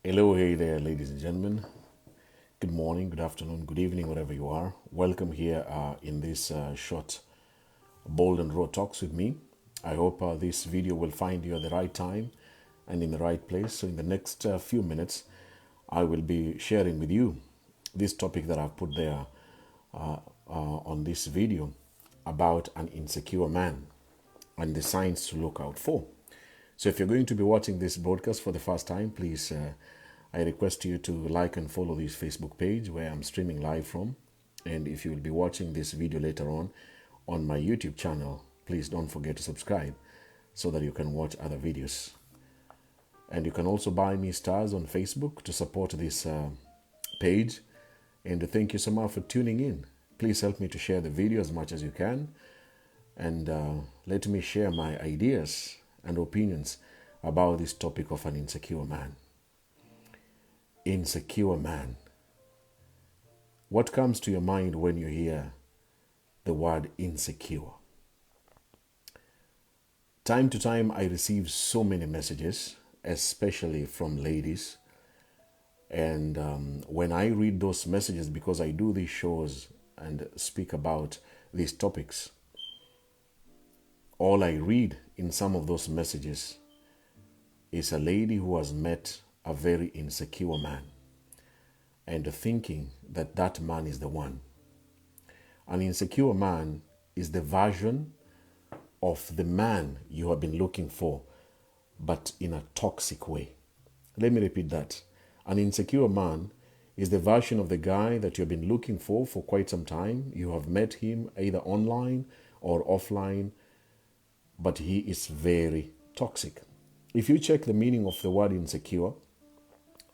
Hello, hey there, ladies and gentlemen. Good morning, good afternoon, good evening, wherever you are. Welcome here in this short Bold and Raw Talks with me. I hope this video will find you at the right time and in the right place. So in the next few minutes, I will be sharing with you this topic that I've put there on this video about an insecure man and the signs to look out for. So if you're going to be watching this broadcast for the first time, please, I request you to like and follow this Facebook page where I'm streaming live from. And if you will be watching this video later on my YouTube channel, please don't forget to subscribe so that you can watch other videos. And you can also buy me stars on Facebook to support this page. And thank you so much for tuning in. Please help me to share the video as much as you can. And let me share my ideas and opinions about this topic of an insecure man. Insecure man. What comes to your mind when you hear the word insecure? Time to time, I receive so many messages, especially from ladies. And when I read those messages, because I do these shows and speak about these topics, all I read in some of those messages is a lady who has met a very insecure man and thinking that that man is the one. An insecure man is the version of the man you have been looking for, but in a toxic way. Let me repeat that. An insecure man is the version of the guy that you've been looking for quite some time. You have met him either online or offline, but he is very toxic. If you check the meaning of the word insecure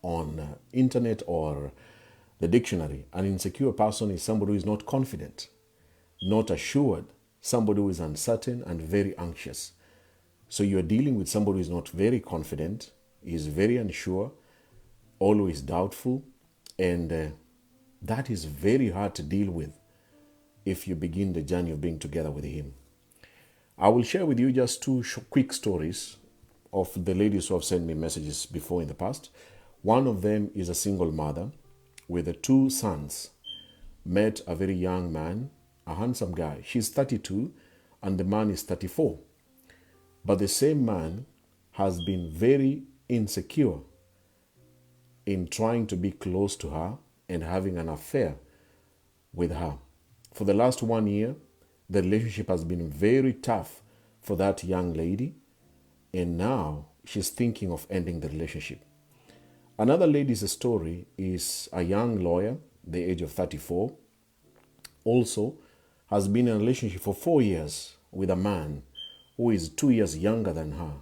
on internet or the dictionary, an insecure person is somebody who is not confident, not assured, somebody who is uncertain and very anxious. So you're dealing with somebody who is not very confident, is very unsure, always doubtful, and that is very hard to deal with if you begin the journey of being together with him. I will share with you just two quick stories of the ladies who have sent me messages before in the past. One of them is a single mother with two sons, met a very young man, a handsome guy. She's 32 and the man is 34. But the same man has been very insecure in trying to be close to her and having an affair with her. For the last 1 year, the relationship has been very tough for that young lady, and now she's thinking of ending the relationship. Another lady's story is a young lawyer, the age of 34, also has been in a relationship for 4 years with a man who is 2 years younger than her.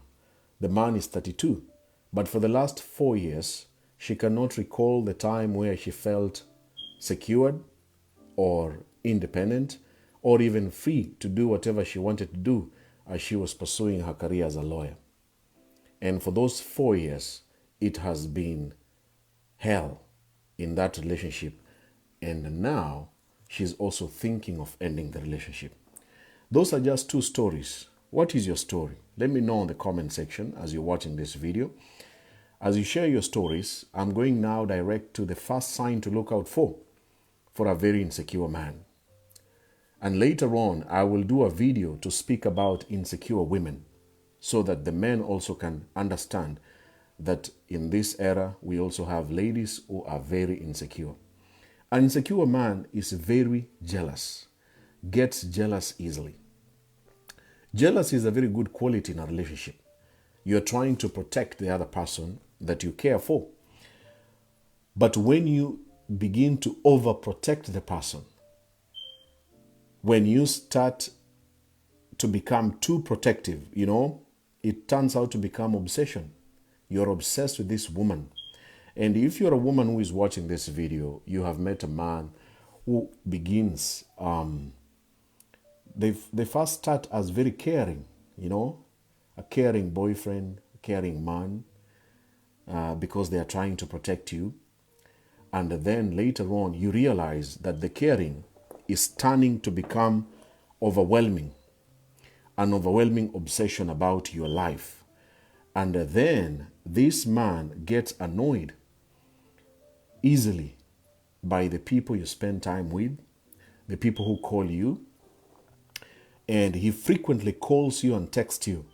The man is 32, but for the last 4 years, she cannot recall the time where she felt secured or independent or even free to do whatever she wanted to do as she was pursuing her career as a lawyer. And for those 4 years, it has been hell in that relationship. And now she's also thinking of ending the relationship. Those are just two stories. What is your story? Let me know in the comment section as you're watching this video. As you share your stories, I'm going now direct to the first sign to look out for a very insecure man. And later on, I will do a video to speak about insecure women so that the men also can understand that in this era, we also have ladies who are very insecure. An insecure man is very jealous, gets jealous easily. Jealousy is a very good quality in a relationship. You're trying to protect the other person that you care for. But when you begin to overprotect the person, when you start to become too protective, it turns out to become obsession. You're obsessed with this woman. And if you're a woman who is watching this video, you have met a man who begins, they first start as very caring, a caring boyfriend, a caring man, because they are trying to protect you. And then later on, you realize that the caring is turning to become overwhelming, an overwhelming obsession about your life. And then this man gets annoyed easily by the people you spend time with, the people who call you, and he frequently calls you and texts you.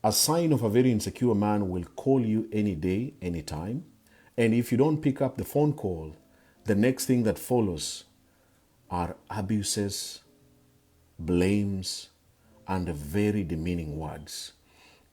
A sign of a very insecure man will call you any day, any time. And if you don't pick up the phone call, the next thing that follows are abuses, blames, and very demeaning words.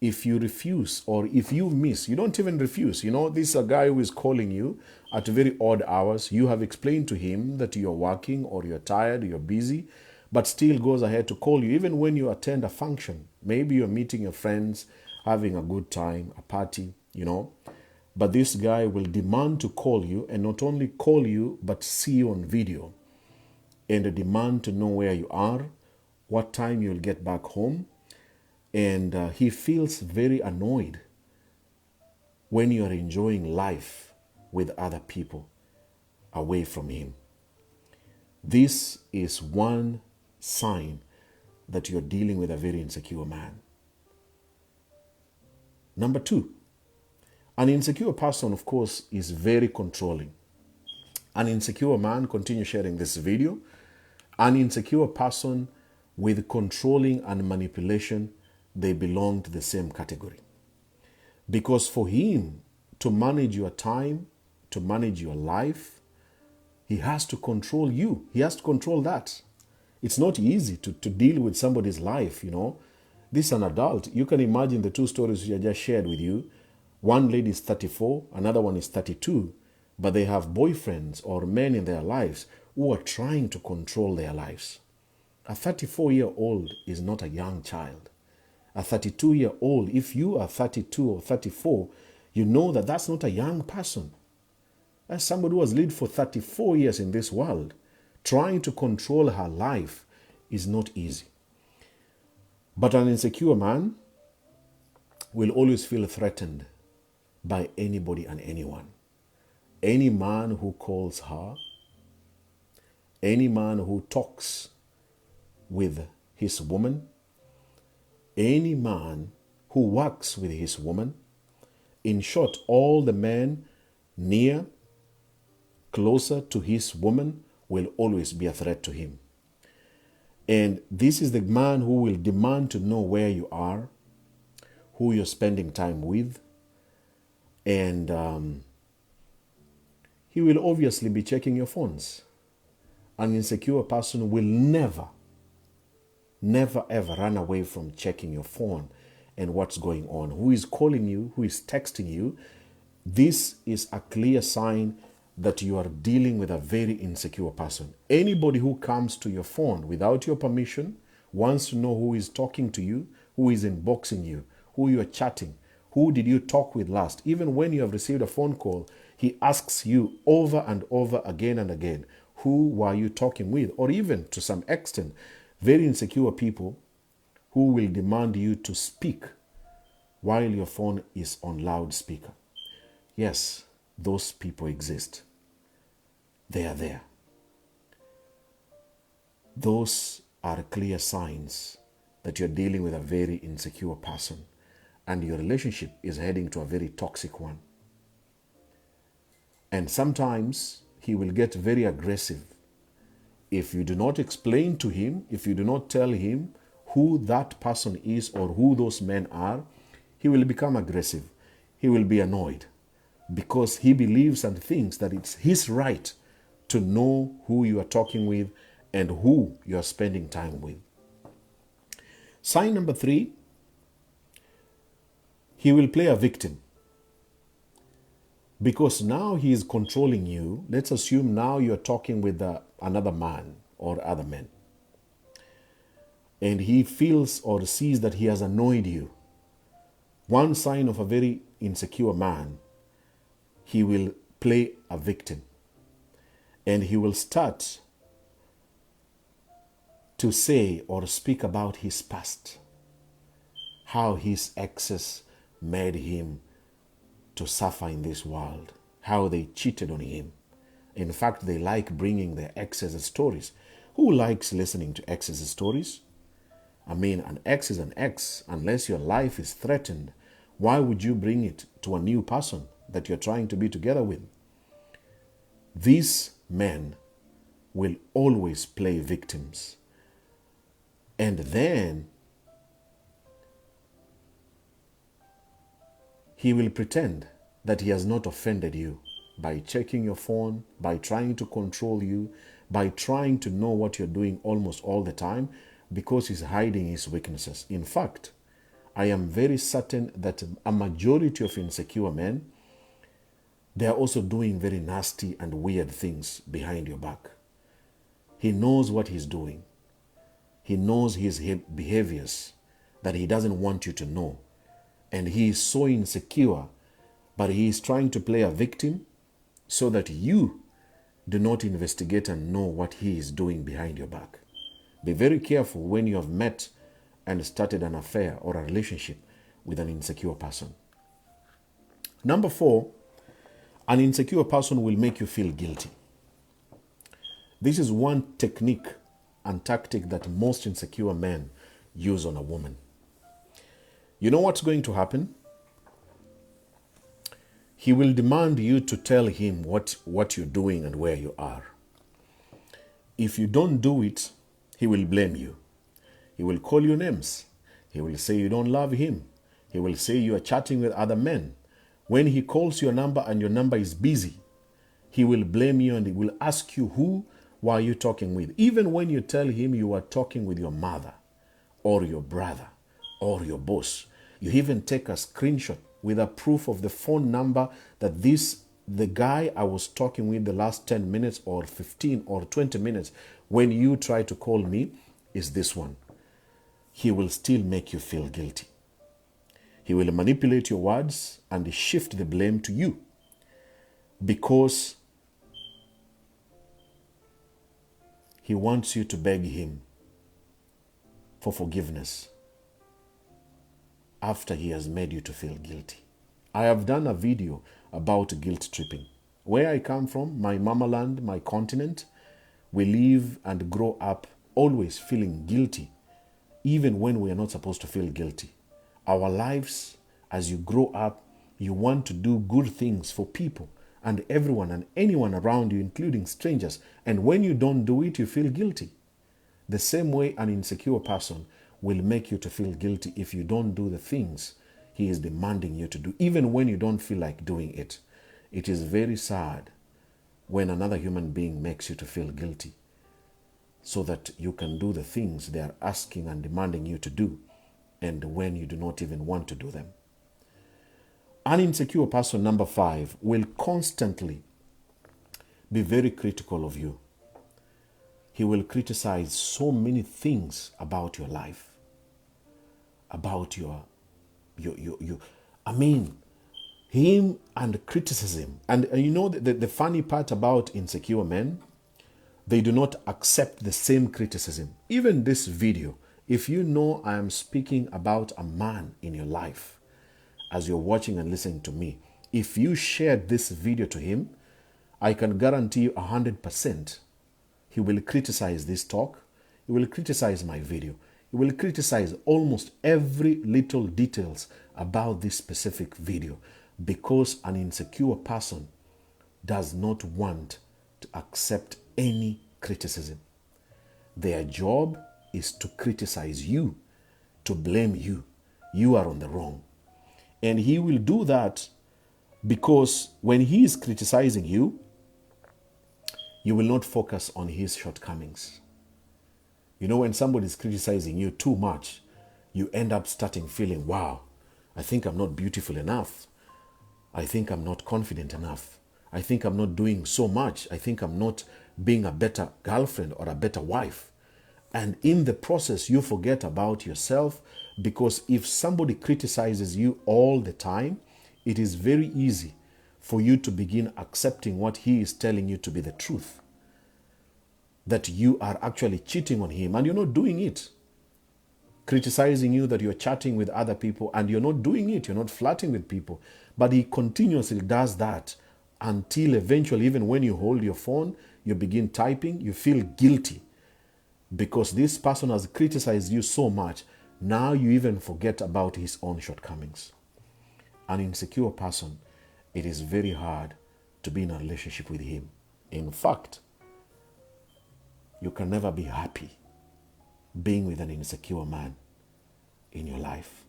If you refuse or if you miss, you don't even refuse. This is a guy who is calling you at very odd hours. You have explained to him that you're working or you're tired, you're busy, but still goes ahead to call you even when you attend a function. Maybe you're meeting your friends, having a good time, a party, But this guy will demand to call you, and not only call you, but see you on video, and demand to know where you are, what time you'll get back home. And he feels very annoyed when you are enjoying life with other people away from him. This is one sign that you're dealing with a very insecure man. Number 2, an insecure person, of course, is very controlling. An insecure man, continue sharing this video. An insecure person with controlling and manipulation, they belong to the same category. Because for him to manage your time, to manage your life, he has to control you. He has to control that. It's not easy to deal with somebody's life, This is an adult. You can imagine the 2 stories I just shared with you. One lady is 34, another one is 32, but they have boyfriends or men in their lives who are trying to control their lives. A 34-year-old is not a young child. A 32-year-old, if you are 32 or 34, you know that that's not a young person. As somebody who has lived for 34 years in this world, trying to control her life is not easy. But an insecure man will always feel threatened by anybody and anyone. Any man who calls her, any man who talks with his woman, any man who works with his woman, in short, all the men near, closer to his woman will always be a threat to him. And this is the man who will demand to know where you are, who you're spending time with, and he will obviously be checking your phones. An insecure person will never ever run away from checking your phone and what's going on, who is calling you, who is texting you. This is a clear sign that you are dealing with a very insecure person. Anybody who comes to your phone without your permission, wants to know who is talking to you, who is inboxing you, who you are chatting, who did you talk with last. Even when you have received a phone call, he asks you over and over again and again, who were you talking with? Or even to some extent, very insecure people who will demand you to speak while your phone is on loudspeaker. Yes, those people exist. They are there. Those are clear signs that you're dealing with a very insecure person and your relationship is heading to a very toxic one. And sometimes he will get very aggressive. If you do not explain to him, if you do not tell him who that person is or who those men are, he will become aggressive. He will be annoyed because he believes and thinks that it's his right to know who you are talking with and who you are spending time with. Sign number 3, he will play a victim. Because now he is controlling you. Let's assume now you're talking with another man or other men. And he feels or sees that he has annoyed you. One sign of a very insecure man, he will play a victim. And he will start to say or speak about his past. How his exes made him to suffer in this world, how they cheated on him. In fact, they like bringing their exes' stories. Who likes listening to exes' stories? I mean, an ex is an ex. Unless your life is threatened, why would you bring it to a new person that you're trying to be together with? These men will always play victims. And then he will pretend that he has not offended you by checking your phone, by trying to control you, by trying to know what you're doing almost all the time, because he's hiding his weaknesses. In fact, I am very certain that a majority of insecure men, they are also doing very nasty and weird things behind your back. He knows what he's doing. He knows his behaviors that he doesn't want you to know. And he is so insecure, but he is trying to play a victim so that you do not investigate and know what he is doing behind your back. Be very careful when you have met and started an affair or a relationship with an insecure person. Number 4, an insecure person will make you feel guilty. This is one technique and tactic that most insecure men use on a woman. You know what's going to happen? He will demand you to tell him what you're doing and where you are. If you don't do it, he will blame you. He will call you names. He will say you don't love him. He will say you are chatting with other men. When he calls your number and your number is busy, he will blame you and he will ask you who were you talking with. Even when you tell him you are talking with your mother or your brother or your boss, you even take a screenshot with a proof of the phone number that the guy I was talking with the last 10 minutes or 15 or 20 minutes when you try to call me is this one. He will still make you feel guilty. He will manipulate your words and shift the blame to you because he wants you to beg him for forgiveness after he has made you to feel guilty. I have done a video about guilt tripping. Where I come from, my mama land, my continent, we live and grow up always feeling guilty, even when we are not supposed to feel guilty. Our lives, as you grow up, you want to do good things for people and everyone and anyone around you, including strangers. And when you don't do it, you feel guilty. The same way an insecure person will make you to feel guilty if you don't do the things he is demanding you to do, even when you don't feel like doing it. It is very sad when another human being makes you to feel guilty so that you can do the things they are asking and demanding you to do, and when you do not even want to do them. An insecure person, number 5, will constantly be very critical of you. He will criticize so many things about your life, about him and criticism. And you know, the funny part about insecure men, they do not accept the same criticism. Even this video, if you know I am speaking about a man in your life, as you're watching and listening to me, if you shared this video to him, I can guarantee you 100%, he will criticize this talk. He will criticize my video. He will criticize almost every little details about this specific video, because an insecure person does not want to accept any criticism. Their job is to criticize you, to blame you. You are on the wrong. And he will do that because when he is criticizing you, you will not focus on his shortcomings. You know, when somebody is criticizing you too much, you end up starting feeling, wow, I think I'm not beautiful enough. I think I'm not confident enough. I think I'm not doing so much. I think I'm not being a better girlfriend or a better wife. And in the process, you forget about yourself, because if somebody criticizes you all the time, it is very easy for you to begin accepting what he is telling you to be the truth. That you are actually cheating on him and you're not doing it. Criticizing you that you're chatting with other people and you're not doing it. You're not flirting with people. But he continuously does that until eventually, even when you hold your phone, you begin typing, you feel guilty because this person has criticized you so much. Now you even forget about his own shortcomings. An insecure person, it is very hard to be in a relationship with him. In fact, you can never be happy being with an insecure man in your life.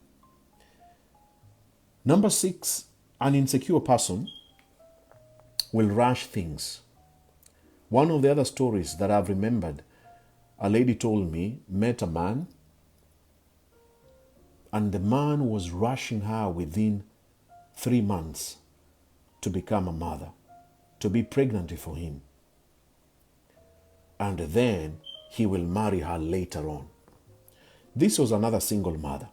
Number 6, an insecure person will rush things. One of the other stories that I've remembered, a lady told me, met a man, and the man was rushing her within 3 months to become a mother, to be pregnant for him. And then he will marry her later on. This was another single mother.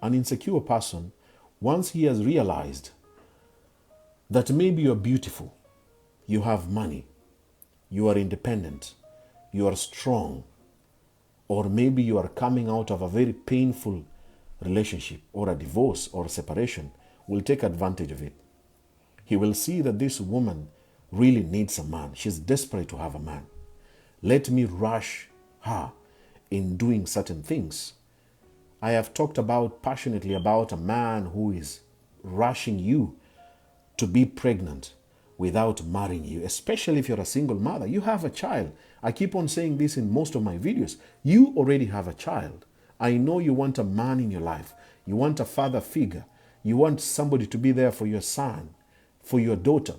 An insecure person, once he has realized that maybe you're beautiful, you have money, you are independent, you are strong, or maybe you are coming out of a very painful relationship or a divorce or a separation, will take advantage of it. He will see that this woman really needs a man. She's desperate to have a man. Let me rush her in doing certain things. I have talked passionately about a man who is rushing you to be pregnant without marrying you, especially if you're a single mother. You have a child. I keep on saying this in most of my videos. You already have a child. I know you want a man in your life. You want a father figure. You want somebody to be there for your son, for your daughter.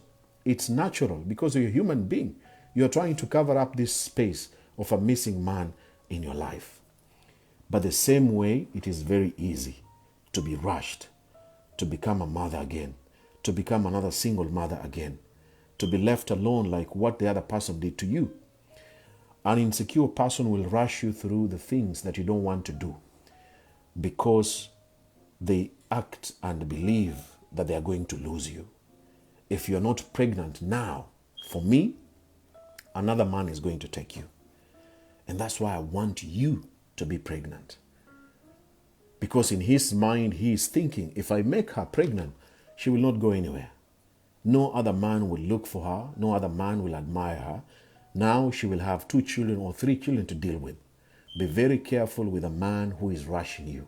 It's natural because you're a human being. You're trying to cover up this space of a missing man in your life. But the same way, it is very easy to be rushed, to become a mother again, to become another single mother again, to be left alone like what the other person did to you. An insecure person will rush you through the things that you don't want to do because they act and believe that they are going to lose you. If you're not pregnant now, for me, another man is going to take you. And that's why I want you to be pregnant. Because in his mind, he is thinking, if I make her pregnant, she will not go anywhere. No other man will look for her. No other man will admire her. Now she will have 2 children or 3 children to deal with. Be very careful with a man who is rushing you.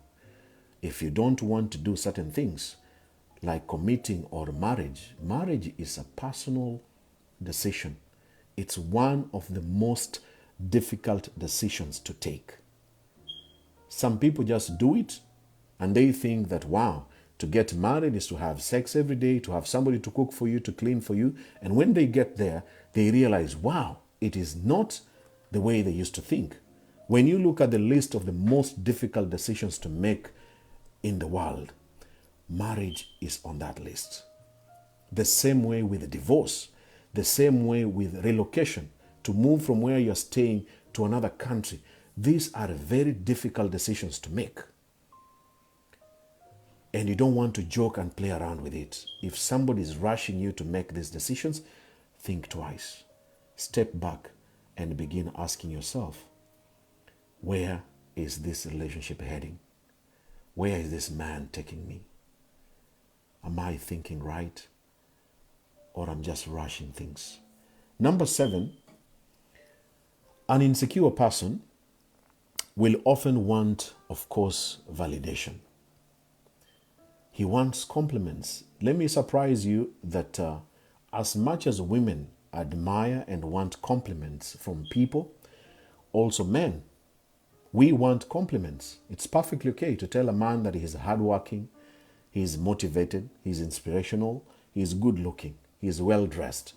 If you don't want to do certain things, like committing or marriage, marriage is a personal decision. It's one of the most difficult decisions to take. Some people just do it and they think that, wow, to get married is to have sex every day, to have somebody to cook for you, to clean for you. And when they get there, they realize, wow, it is not the way they used to think. When you look at the list of the most difficult decisions to make in the world, marriage is on that list. The same way with divorce, the same way with relocation, to move from where you're staying to another country. These are very difficult decisions to make. And you don't want to joke and play around with it. If somebody is rushing you to make these decisions, think twice. Step back and begin asking yourself, where is this relationship heading? Where is this man taking me? Am I thinking right? Or I'm just rushing things? Number 7, an insecure person will often want, of course, validation. He wants compliments. Let me surprise you that as much as women admire and want compliments from people, also men, we want compliments. It's perfectly okay to tell a man that he's hardworking, he's motivated, he's inspirational, he's good looking, he's well dressed.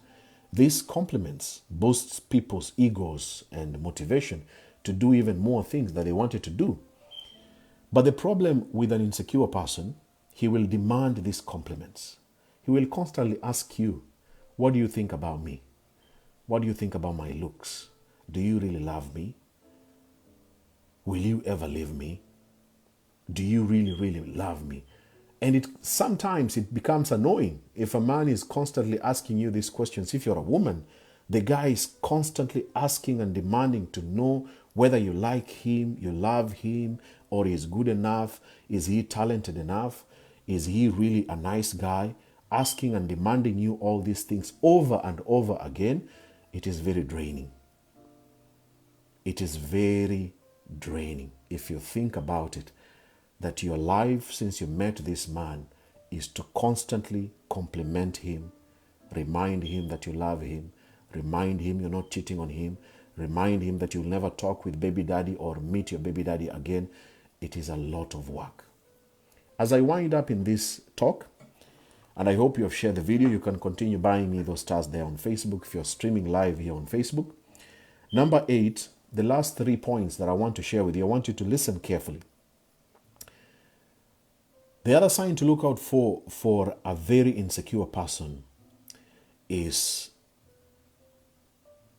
These compliments boosts people's egos and motivation to do even more things that they wanted to do. But the problem with an insecure person, he will demand these compliments. He will constantly ask you, what do you think about me? What do you think about my looks? Do you really love me? Will you ever leave me? Do you really, really love me? And sometimes it becomes annoying if a man is constantly asking you these questions. If you're a woman, the guy is constantly asking and demanding to know whether you like him, you love him, or he's good enough. Is he talented enough? Is he really a nice guy? Asking and demanding you all these things over and over again. It is very draining. It is very draining if you think about it, that your life since you met this man is to constantly compliment him, remind him that you love him, Remind him you're not cheating on him. Remind him that you'll never talk with baby daddy or meet your baby daddy again. It is a lot of work. As I wind up in this talk, and I hope you have shared the video, you can continue buying me those stars there on Facebook if you're streaming live here on Facebook. Number 8, the last 3 points that I want to share with you, I want you to listen carefully. The other sign to look out for a very insecure person is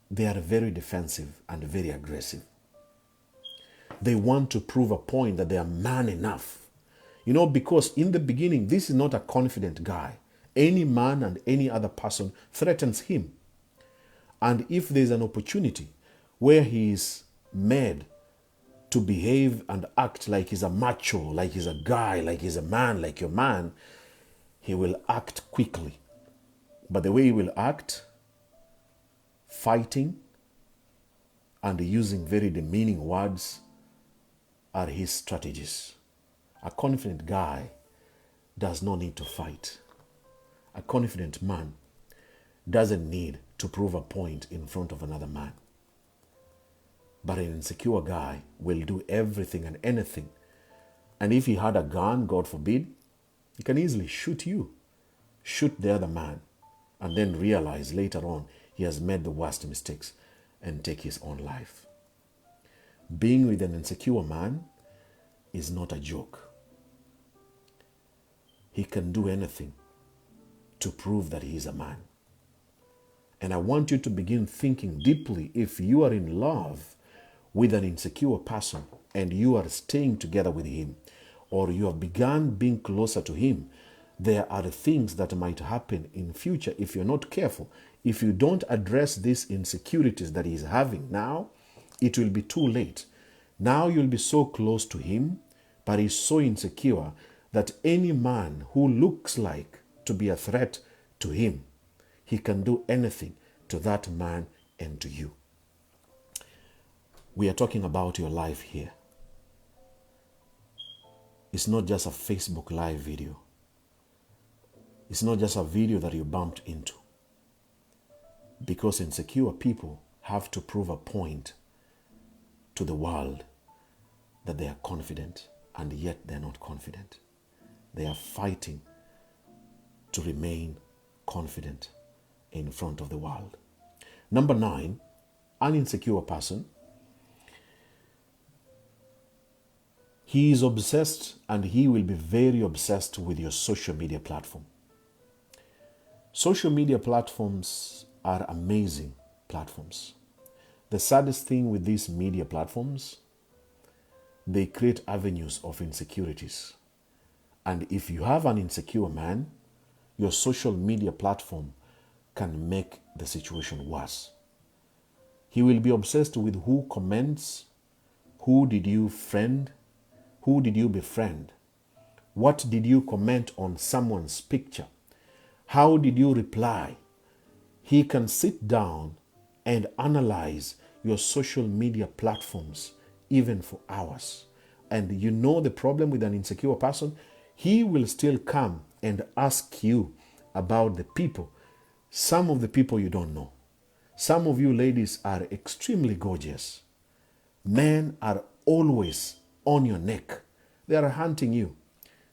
they are very defensive and very aggressive. They want to prove a point that they are man enough. Because in the beginning, this is not a confident guy. Any man and any other person threatens him. And if there's an opportunity where he is made to behave and act like he's a macho, like he's a guy, like he's a man, like your man, he will act quickly. But the way he will act, fighting and using very demeaning words, are his strategies. A confident guy does not need to fight. A confident man doesn't need to prove a point in front of another man. But an insecure guy will do everything and anything. And if he had a gun, God forbid, he can easily shoot you, shoot the other man, and then realize later on he has made the worst mistakes and take his own life. Being with an insecure man is not a joke. He can do anything to prove that he is a man. And I want you to begin thinking deeply. If you are in love with an insecure person and you are staying together with him, or you have begun being closer to him, there are things that might happen in future if you're not careful. If you don't address these insecurities that he's having now, it will be too late. Now you'll be so close to him, but he's so insecure that any man who looks like to be a threat to him, he can do anything to that man and to you. We are talking about your life here. It's not just a Facebook live video. It's not just a video that you bumped into. Because insecure people have to prove a point to the world that they are confident, and yet they're not confident. They are fighting to remain confident in front of the world. Number 9, an insecure person. He is obsessed, and he will be very obsessed with your social media platform. Social media platforms are amazing platforms. The saddest thing with these media platforms, they create avenues of insecurities. And if you have an insecure man, your social media platform can make the situation worse. He will be obsessed with who comments, who did you friend, who did you befriend, what did you comment on someone's picture, how did you reply. He can sit down and analyze your social media platforms even for hours. And you know the problem with an insecure person? He will still come and ask you about the people, some of the people you don't know. Some of you ladies are extremely gorgeous. Men are always on your neck. They are hunting you.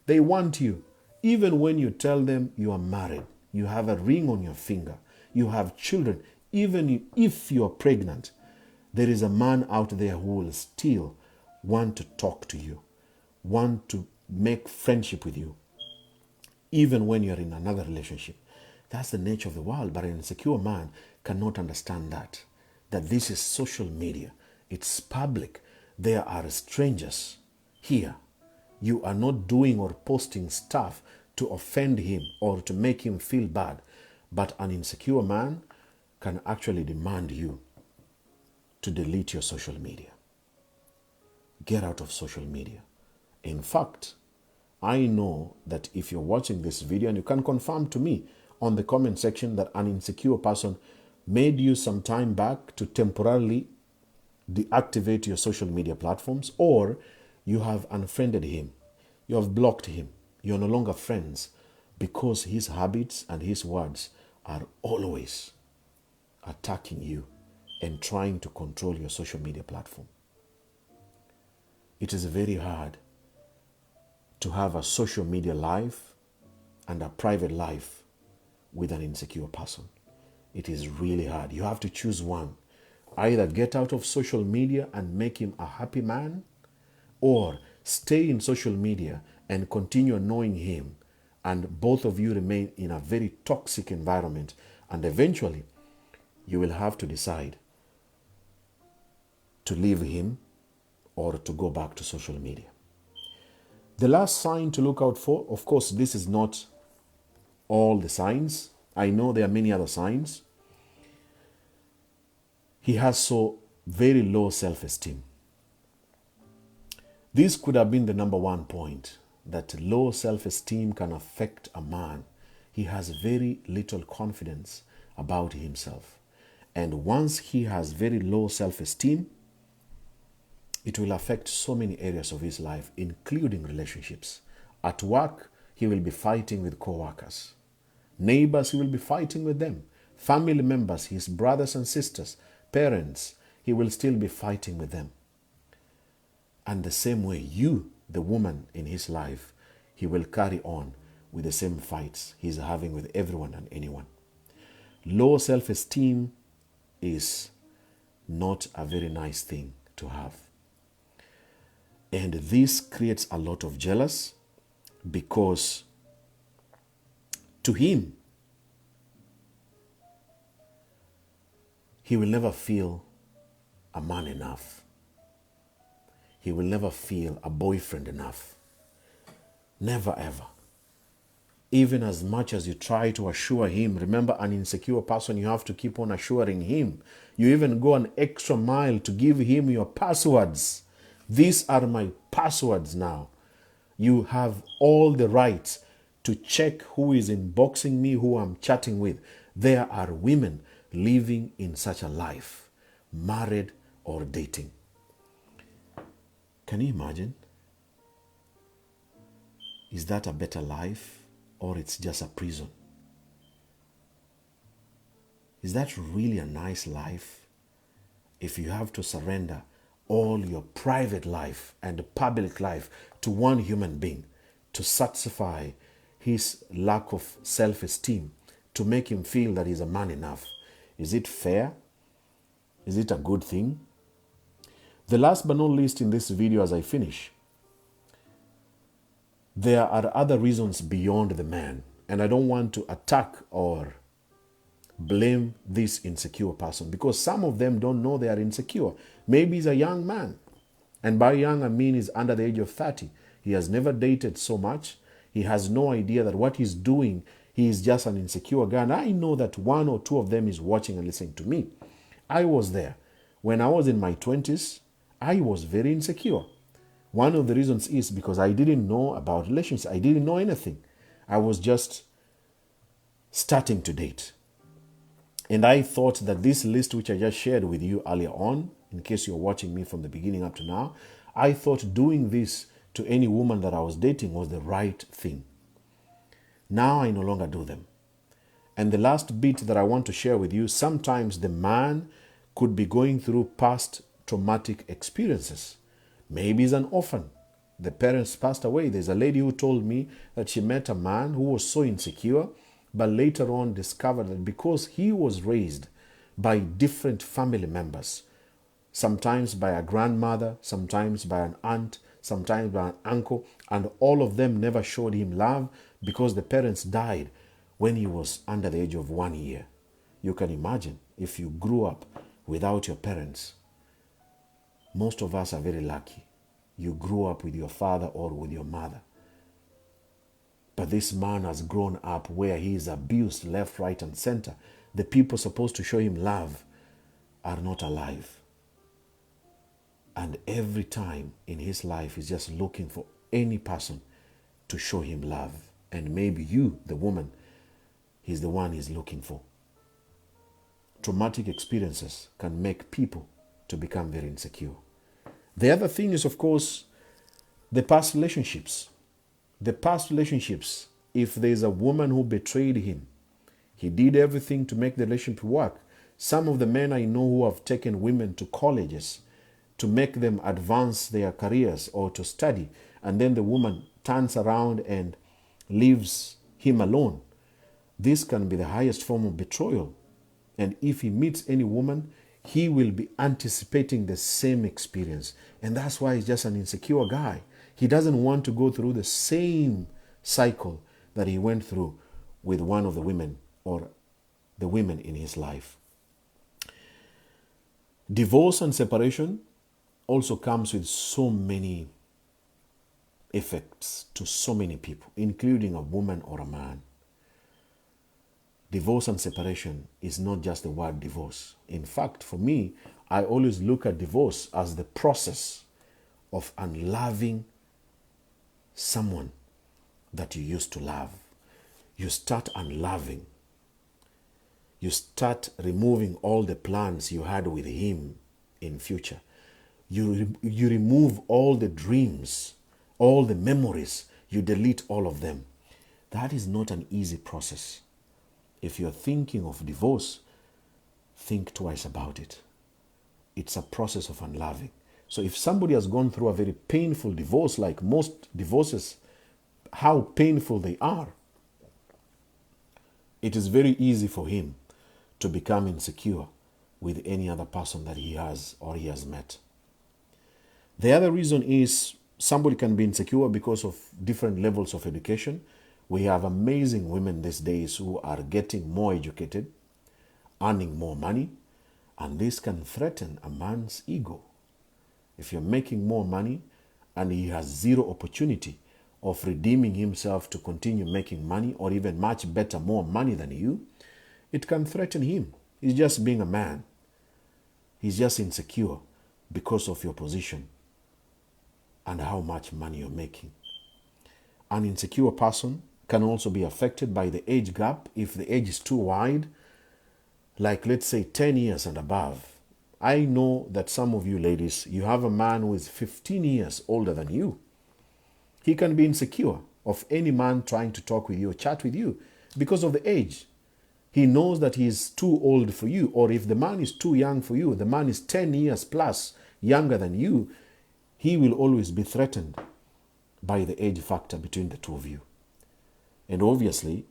They want you. Even when you tell them you are married, you have a ring on your finger, you have children, even if you are pregnant, there is a man out there who will still want to talk to you, want to make friendship with you, even when you're in another relationship. That's the nature of the world, but an insecure man cannot understand that this is social media. It's public. There are strangers here. You are not doing or posting stuff to offend him or to make him feel bad, but an insecure man can actually demand you to delete your social media. Get out of social media. In fact, I know that if you're watching this video, and you can confirm to me on the comment section that an insecure person made you some time back to temporarily deactivate your social media platforms, or you have unfriended him, you have blocked him, you're no longer friends because his habits and his words are always attacking you and trying to control your social media platform. It is very hard to have a social media life and a private life with an insecure person. It is really hard. You have to choose one. Either get out of social media and make him a happy man, or stay in social media and continue annoying him, and both of you remain in a very toxic environment, and eventually you will have to decide to leave him or to go back to social media. The last sign to look out for, of course, this is not all the signs. I know there are many other signs. He has so very low self-esteem. This could have been the number one point, that low self-esteem can affect a man. He has very little confidence about himself. And once he has very low self-esteem, it will affect so many areas of his life, including relationships. At work, he will be fighting with co-workers. Neighbors, he will be fighting with them. Family members, his brothers and sisters, parents, he will still be fighting with them. And the same way, you, the woman in his life, he will carry on with the same fights he's having with everyone and anyone. Low self-esteem is not a very nice thing to have. And this creates a lot of jealousy, because to him, he will never feel a man enough. He will never feel a boyfriend enough. Never ever. Even as much as you try to assure him, remember, an insecure person, you have to keep on assuring him. You even go an extra mile to give him your passwords. These are my passwords now. You have all the rights to check who is inboxing me, who I'm chatting with. There are women living in such a life, married or dating. Can you imagine? Is that a better life, or it's just a prison? Is that really a nice life if you have to surrender all your private life and public life to one human being to satisfy his lack of self-esteem, to make him feel that he's a man enough? Is it fair? Is it a good thing? The last but not least in this video, as I finish, there are other reasons beyond the man, and I don't want to attack or blame this insecure person, because some of them don't know they are insecure. Maybe he's a young man, and by young I mean he's under the age of 30. He has never dated so much. He has no idea that what he's doing, he is just an insecure guy. And I know that one or two of them is watching and listening to me. I was there. When I was in my 20s, I was very insecure. One of the reasons is because I didn't know about relationships. I didn't know anything. I was just starting to date. And I thought that this list, which I just shared with you earlier on, in case you're watching me from the beginning up to now, I thought doing this to any woman that I was dating was the right thing. Now I no longer do them. And the last bit that I want to share with you, sometimes the man could be going through past traumatic experiences. Maybe he's an orphan. The parents passed away. There's a lady who told me that she met a man who was so insecure, but later on discovered that because he was raised by different family members, sometimes by a grandmother, sometimes by an aunt, sometimes by an uncle, and all of them never showed him love because the parents died when he was under the age of 1 year. You can imagine if you grew up without your parents. Most of us are very lucky. You grew up with your father or with your mother. But this man has grown up where he is abused left, right, and center. The people supposed to show him love are not alive. And every time in his life, he's just looking for any person to show him love. And maybe you, the woman, he's the one he's looking for. Traumatic experiences can make people to become very insecure. The other thing is, of course, the past relationships. The past relationships, if there's a woman who betrayed him, he did everything to make the relationship work. Some of the men I know who have taken women to colleges to make them advance their careers or to study, and then the woman turns around and leaves him alone. This can be the highest form of betrayal. And if he meets any woman, he will be anticipating the same experience. And that's why he's just an insecure guy. He doesn't want to go through the same cycle that he went through with one of the women or the women in his life. Divorce and separation also comes with so many effects to so many people, including a woman or a man. Divorce and separation is not just the word divorce. In fact, for me, I always look at divorce as the process of unloving someone that you used to love. You start unloving. You start removing all the plans you had with him in future. You remove all the dreams, all the memories. You delete all of them. That is not an easy process. If you're thinking of divorce, think twice about it. It's a process of unloving. So if somebody has gone through a very painful divorce, like most divorces, how painful they are, it is very easy for him to become insecure with any other person that he has or he has met. The other reason is somebody can be insecure because of different levels of education. We have amazing women these days who are getting more educated, earning more money, and this can threaten a man's ego. If you're making more money and he has zero opportunity of redeeming himself to continue making money or even much better, more money than you, it can threaten him. He's just being a man. He's just insecure because of your position and how much money you're making. An insecure person can also be affected by the age gap. If the age is too wide, like let's say 10 years and above. I know that some of you ladies, you have a man who is 15 years older than you. He can be insecure of any man trying to talk with you or chat with you because of the age. He knows that he is too old for you, or if the man is too young for you, the man is 10 years plus younger than you, he will always be threatened by the age factor between the two of you. And obviously,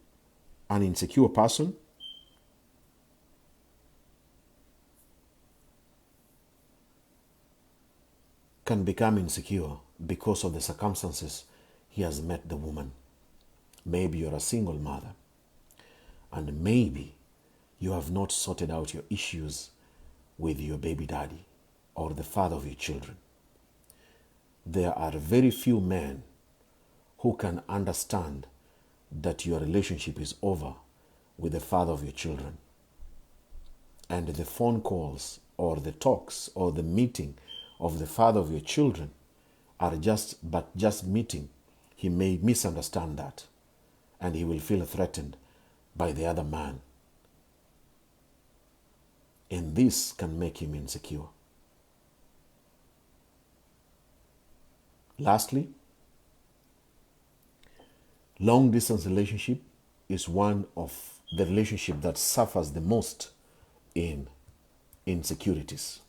an insecure person can become insecure because of the circumstances he has met the woman. Maybe you're a single mother, and maybe you have not sorted out your issues with your baby daddy or the father of your children. There are very few men who can understand that your relationship is over with the father of your children. And the phone calls or the talks or the meeting of the father of your children are just meeting. He may misunderstand that and he will feel threatened by the other man. And this can make him insecure. Lastly, long distance relationship is one of the relationship that suffers the most in insecurities.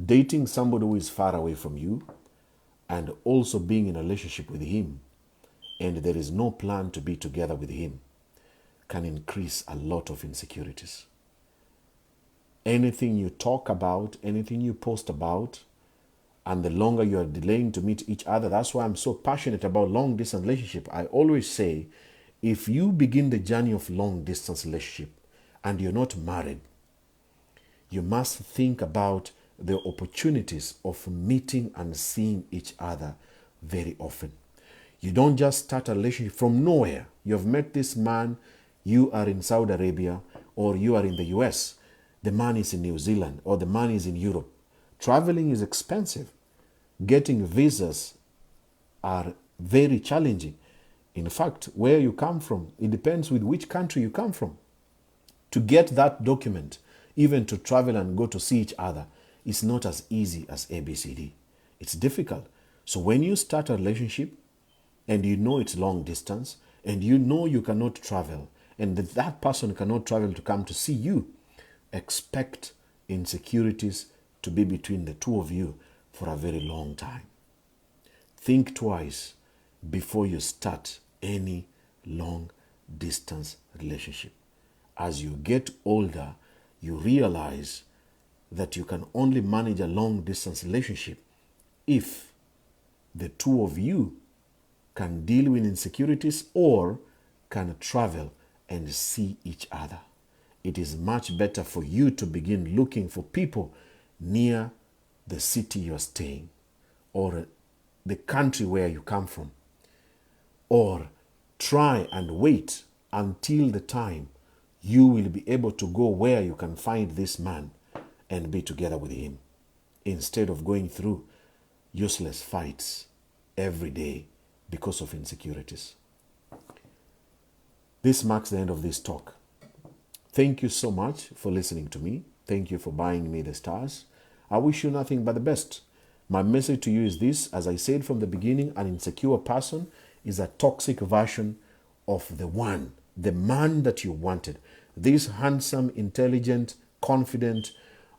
Dating somebody who is far away from you and also being in a relationship with him and there is no plan to be together with him can increase a lot of insecurities. Anything you talk about, anything you post about, and the longer you are delaying to meet each other, that's why I'm so passionate about long distance relationship. I always say, if you begin the journey of long distance relationship and you're not married, you must think about the opportunities of meeting and seeing each other very often. You don't just start a relationship from nowhere. You've met this man, you are in Saudi Arabia or you are in the US. The man is in New Zealand or the man is in Europe. Traveling is expensive. Getting visas are very challenging. In fact, where you come from, it depends with which country you come from. To get that document, even to travel and go to see each other, is not as easy as ABCD. It's difficult. So when you start a relationship and you know it's long distance and you know you cannot travel and that person cannot travel to come to see you, expect insecurities to be between the two of you for a very long time. Think twice before you start any long distance relationship. As you get older, you realize that you can only manage a long distance relationship if the two of you can deal with insecurities or can travel and see each other. It is much better for you to begin looking for people near the city you're staying or the country where you come from, or try and wait until the time you will be able to go where you can find this man and be together with him, instead of going through useless fights every day because of insecurities. This marks the end of this talk. Thank you so much for listening to me. Thank you for buying me the stars. I wish you nothing but the best. My message to you is this: as I said from the beginning, an insecure person is a toxic version of the one, the man that you wanted. This handsome, intelligent, confident,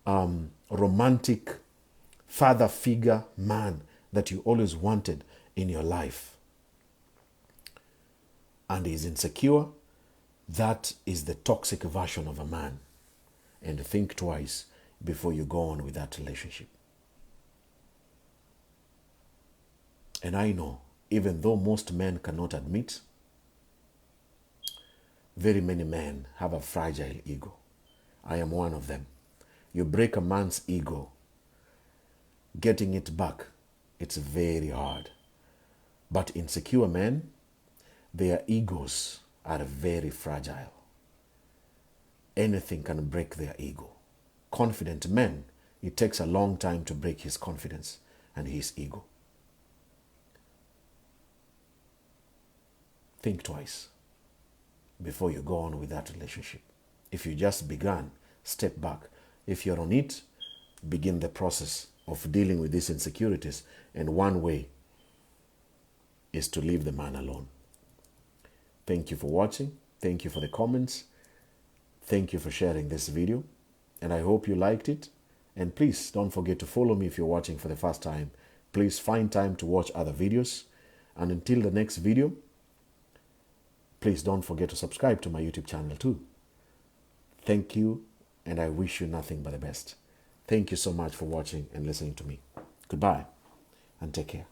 romantic father figure man that you always wanted in your life. And is insecure. That is the toxic version of a man. And think twice before you go on with that relationship. And I know, even though most men cannot admit, very many men have a fragile ego. I am one of them. You break a man's ego, getting it back, it's very hard. But insecure men, their egos are very fragile. Anything can break their ego. Confident men, it takes a long time to break his confidence and his ego. Think twice before you go on with that relationship. If you just began, step back. If you're on it, begin the process of dealing with these insecurities. And one way is to leave the man alone. Thank you for watching. Thank you for the comments. Thank you for sharing this video. And I hope you liked it. And please don't forget to follow me if you're watching for the first time. Please find time to watch other videos. And until the next video, please don't forget to subscribe to my YouTube channel too. Thank you, and I wish you nothing but the best. Thank you so much for watching and listening to me. Goodbye, and take care.